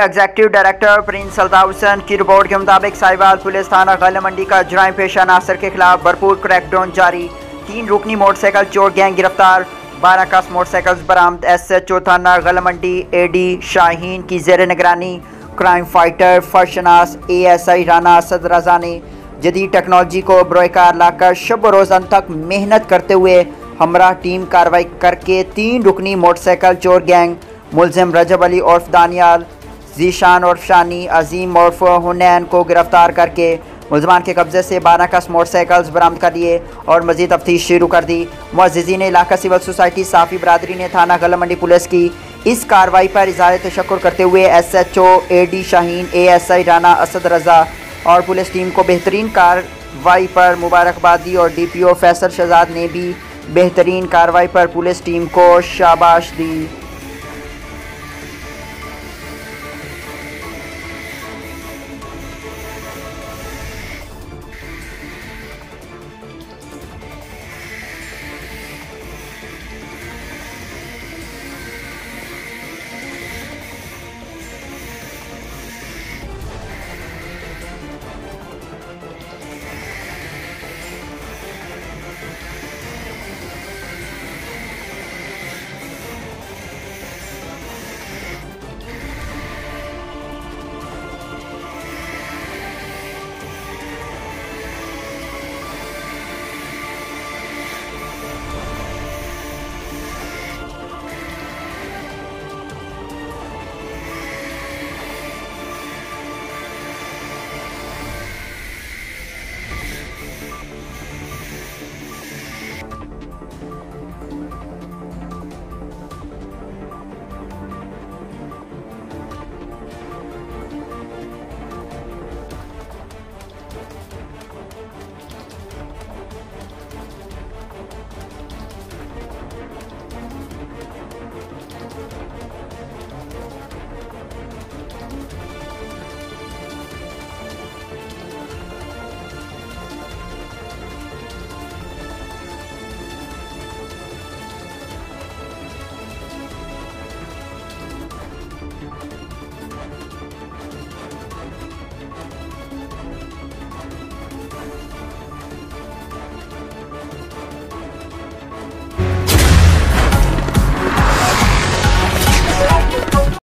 Executive director Prince Altaf Hussain की report के मुताबिक साहिवाल पुलिस थाना गला मंडी का जुराइम पेशा नासिर के खिलाफ भरपूर क्रैकडाउन जारी। 3 रुकनी मोटरसाइकिल चोर गैंग गिरफ्तार, 12 कस मोटरसाइकिल बरामद। SHO थाना गला मंडी AD शाहीन की जेर निगरानी क्राइम फाइटर फर्शनास ASI राना असद रजा ने जदीद टेक्नोलॉजी को बरोकार लाकर शब रोज़ अंत तक मेहनत करते हुए हमरा टीम कार्रवाई करके 3 रुकनी मोटरसाइकिल चोर गैंग मुलजिम रजब अली उर्फ दानियाल, जीशान उर्फ शानी, अजीम उर्फ हुनैन को गिरफ्तार करके मुलजमान के कब्जे से 12 कस मोटरसाइकिल्स बरामद कर लिए और मजीद तफ्तीश शुरू कर दी। मुअज़्ज़िज़ीन इलाका सिविल सोसाइटी साफ़ी बरादरी ने थाना गला मंडी पुलिस की इस कार्रवाई पर इज़हार तशक्कुर करते हुए SHO AD Shaheen ASI Rana Asad रजा और पुलिस टीम को बेहतरीन कार्रवाई पर मुबारकबाद दी और DPO फैसल शहजाद ने भी बेहतरीन कार्रवाई पर पुलिस टीम को शाबाश दी।